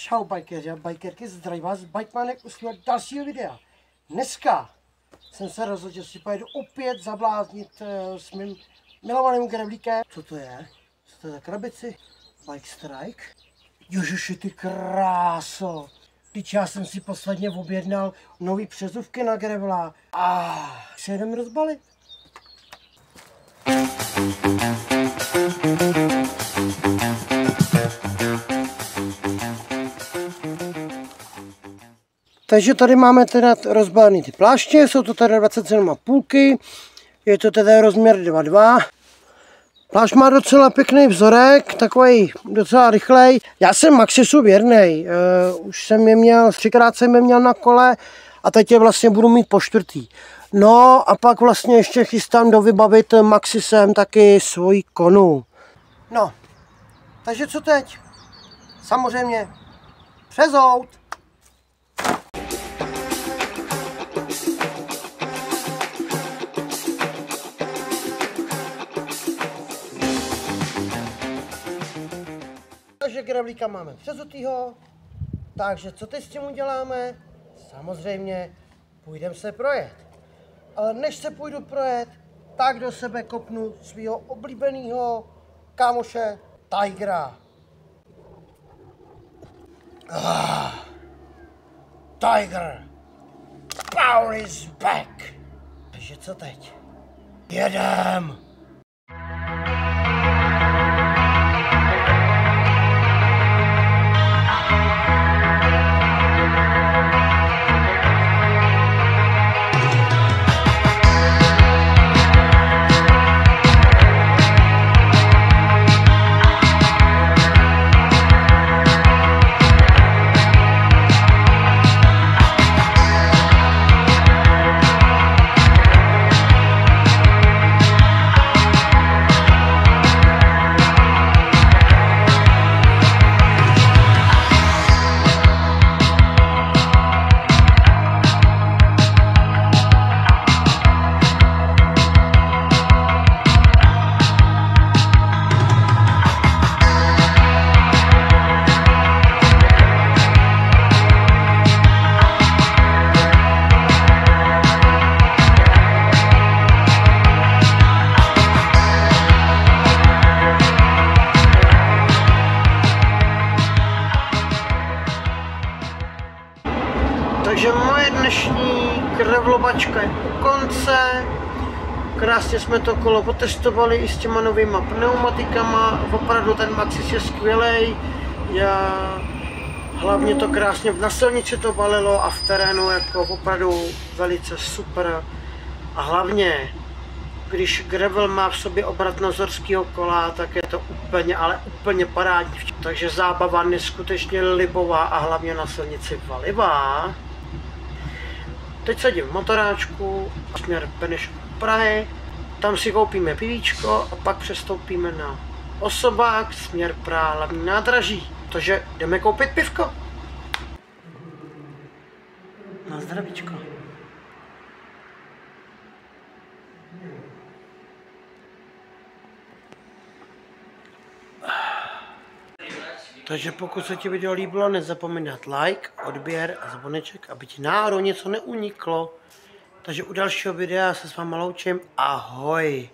Čau bajkeři a bajkerky, zdravím vás Bajkmanek u svého dalšího videa. Dneska jsem se rozhodl, že si pojedu opět zabláznit s mým milovaným grevlíkem. Co to je? Co to je za krabici? Bike Strike? Ježiši ty kráso. Teď já jsem si posledně objednal nový přezuvky na grevla. Se jdem rozbalit. Takže tady máme teda rozbalený ty pláště, jsou to teda 27,5, je to teda rozměr 2,2. Plášť má docela pěkný vzorek, takový docela rychlej. Já jsem Maxisu věrnej, už jsem je měl, 3krát jsem je měl na kole a teď je vlastně budu mít po čtvrtý. No a pak vlastně ještě chystám dovybavit Maxisem taky svoji konu. No, takže co teď? Samozřejmě přezout. Takže grevlíka máme přezutýho, takže co teď s tím uděláme? Samozřejmě půjdeme se projet. Ale než se půjdu projet, tak do sebe kopnu svého oblíbeného kámoše Tigera. Tiger, power is back. Takže co teď? Jedem! Takže moje dnešní grevlovačka je u konce. Krásně jsme to kolo potestovali i s těma novýma pneumatikama. Opravdu ten Maxis je skvělej. Hlavně to krásně na silnici to balilo a v terénu jako opravdu velice super. A hlavně, když gravel má v sobě obrat nozorského kola, tak je to úplně, ale úplně parádní. Takže zábava neskutečně libová a hlavně na silnici valivá. Teď sedím v motoráčku a směr Benešov Prahy, tam si koupíme pivíčko a pak přestoupíme na Osobák, směr Praha hlavní nádraží. Takže jdeme koupit pivko. Na zdravíčko. Takže pokud se ti video líbilo, nezapomeň dát like, odběr a zvoneček, aby ti náhodou něco neuniklo. Takže u dalšího videa se s váma loučím. Ahoj!